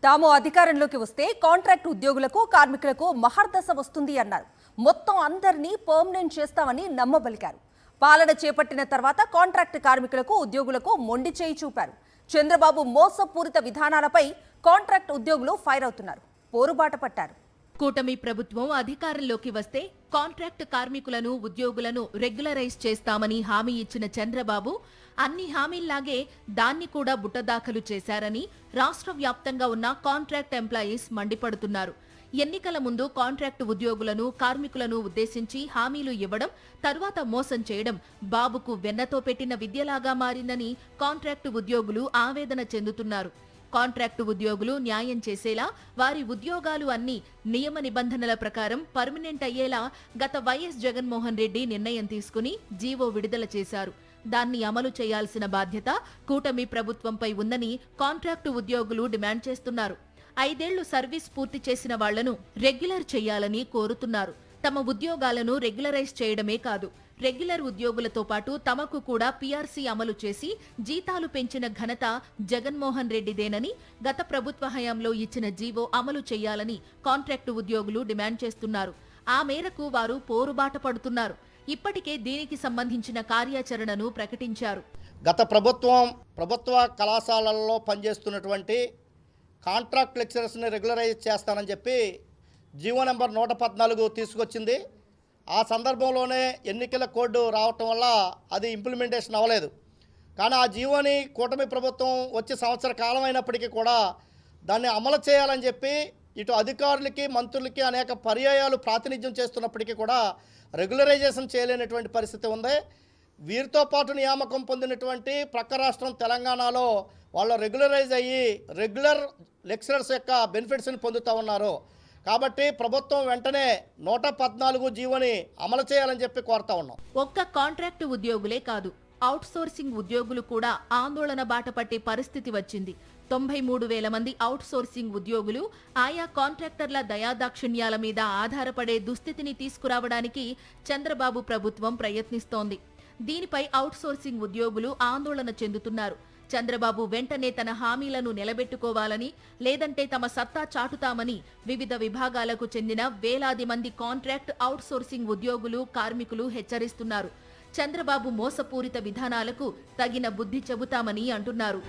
తాము అధికారంలోకి వస్తే కాంట్రాక్ట్ ఉద్యోగులకు కార్మికులకు మహర్దశ వస్తుంది అన్నారు. మొత్తం అందరినీ పర్మనెంట్ చేస్తామని నమ్మబలికారు. పాలన చేపట్టిన తర్వాత కాంట్రాక్ట్ కార్మికులకు ఉద్యోగులకు మొండి చేయి చూపారు. చంద్రబాబు మోసపూరిత విధానాలపై కాంట్రాక్ట్ ఉద్యోగులు ఫైర్ అవుతున్నారు, పోరుబాట పట్టారు. కూటమి ప్రభుత్వం అధికారంలోకి వస్తే కాంట్రాక్ట్ కార్మికులను ఉద్యోగులను రెగ్యులరైజ్ చేస్తామని హామీ ఇచ్చిన చంద్రబాబు అన్ని హామీల్లాగే దాన్ని కూడా బుట్టదాఖలు చేశారని రాష్ట్ర వ్యాప్తంగా ఉన్న కాంట్రాక్ట్ ఎంప్లాయీస్ మండిపడుతున్నారు. ఎన్నికల ముందు కాంట్రాక్టు ఉద్యోగులను కార్మికులను ఉద్దేశించి హామీలు ఇవ్వడం, తరువాత మోసం చేయడం బాబుకు వెన్నతో పెట్టిన విద్యలాగా మారిందని కాంట్రాక్టు ఉద్యోగులు ఆవేదన చెందుతున్నారు. కాంట్రాక్టు ఉద్యోగులు న్యాయం చేసేలా వారి ఉద్యోగాలు అన్ని నియమ నిబంధనల ప్రకారం పర్మనెంట్ అయ్యేలా గత వైఎస్ జగన్మోహన్ రెడ్డి నిర్ణయం తీసుకుని జీవో విడుదల చేశారు. దాన్ని అమలు చేయాల్సిన బాధ్యత కూటమి ప్రభుత్వంపై ఉందని కాంట్రాక్టు ఉద్యోగులు డిమాండ్ చేస్తున్నారు. 5 ఏళ్లు సర్వీస్ పూర్తి చేసిన వాళ్లను రెగ్యులర్ చేయాలని కోరుతున్నారు. తమ ఉద్యోగాలను రెగ్యులరైజ్ చేయడమే కాదు, రెగ్యులర్ ఉద్యోగులతో పాటు తమకు కూడా పీఆర్సీ అమలు చేసి జీతాలు పెంచిన ఘనత జగన్మోహన్ రెడ్డిదేనని, గత ప్రభుత్వ హయాంలో ఇచ్చిన జీవో అమలు చేయాలని కాంట్రాక్టు ఉద్యోగులు డిమాండ్ చేస్తున్నారు. ఆ మేరకు వారు పోరుబాట పడుతున్నారు. ఇప్పటికే దీనికి సంబంధించిన కార్యాచరణను ప్రకటించారు. గత ప్రభుత్వ కళాశాలల్లో పనిచేస్తున్నటువంటి కాంట్రాక్ట్ లెక్చరర్స్ని రెగ్యులరైజ్ చేస్తానని చెప్పి జీవో నెంబర్ 114 తీసుకొచ్చింది. ఆ సందర్భంలోనే ఎన్నికల కోడ్ రావటం వల్ల అది ఇంప్లిమెంటేషన్ అవ్వలేదు. కానీ ఆ జీవోని కూటమి ప్రభుత్వం వచ్చి సంవత్సర కాలం అయినప్పటికీ కూడా దాన్ని అమలు చేయాలని చెప్పి ఇటు అధికారులకి మంత్రులకి అనేక పర్యాయాలు ప్రాతినిధ్యం చేస్తున్నప్పటికీ కూడా రెగ్యులరైజేషన్ చేయలేనటువంటి పరిస్థితి ఉంది. వీరితో పాటు నియామకం పొందినటువంటి ప్రక్క రాష్ట్రం తెలంగాణలో వాళ్ళు రెగ్యులరైజ్ అయ్యి రెగ్యులర్ లెక్చరర్స్ యొక్క బెనిఫిట్స్ని పొందుతూ ఉన్నారు. కాబట్టి ప్రభుత్వం వెంటనే 114 జీవోని అమలు చేయాలని చెప్పి కోరుతా ఉన్నాం. ఒక్క కాంట్రాక్టు ఉద్యోగులే కాదు, అవుట్ సోర్సింగ్ ఉద్యోగులు కూడా ఆందోళన బాట పట్టే పరిస్థితి వచ్చింది. 93,000 మంది అవుట్ సోర్సింగ్ ఉద్యోగులు ఆయా కాంట్రాక్టర్ల దయాదాక్షిణ్యాల మీద ఆధారపడే దుస్థితిని తీసుకురావడానికి చంద్రబాబు ప్రభుత్వం ప్రయత్నిస్తోంది. దీనిపై అవుట్ సోర్సింగ్ ఉద్యోగులు ఆందోళన చెందుతున్నారు. చంద్రబాబు వెంటనే తన హామీలను నిలబెట్టుకోవాలని, లేదంటే తమ సత్తా చాటుతామని వివిధ విభాగాలకు చెందిన వేలాది మంది కాంట్రాక్ట్ అవుట్ సోర్సింగ్ ఉద్యోగులు కార్మికులు హెచ్చరిస్తున్నారు. చంద్రబాబు మోసపూరిత విధానాలకు తగిన బుద్ధి చెబుతామని అంటున్నారు.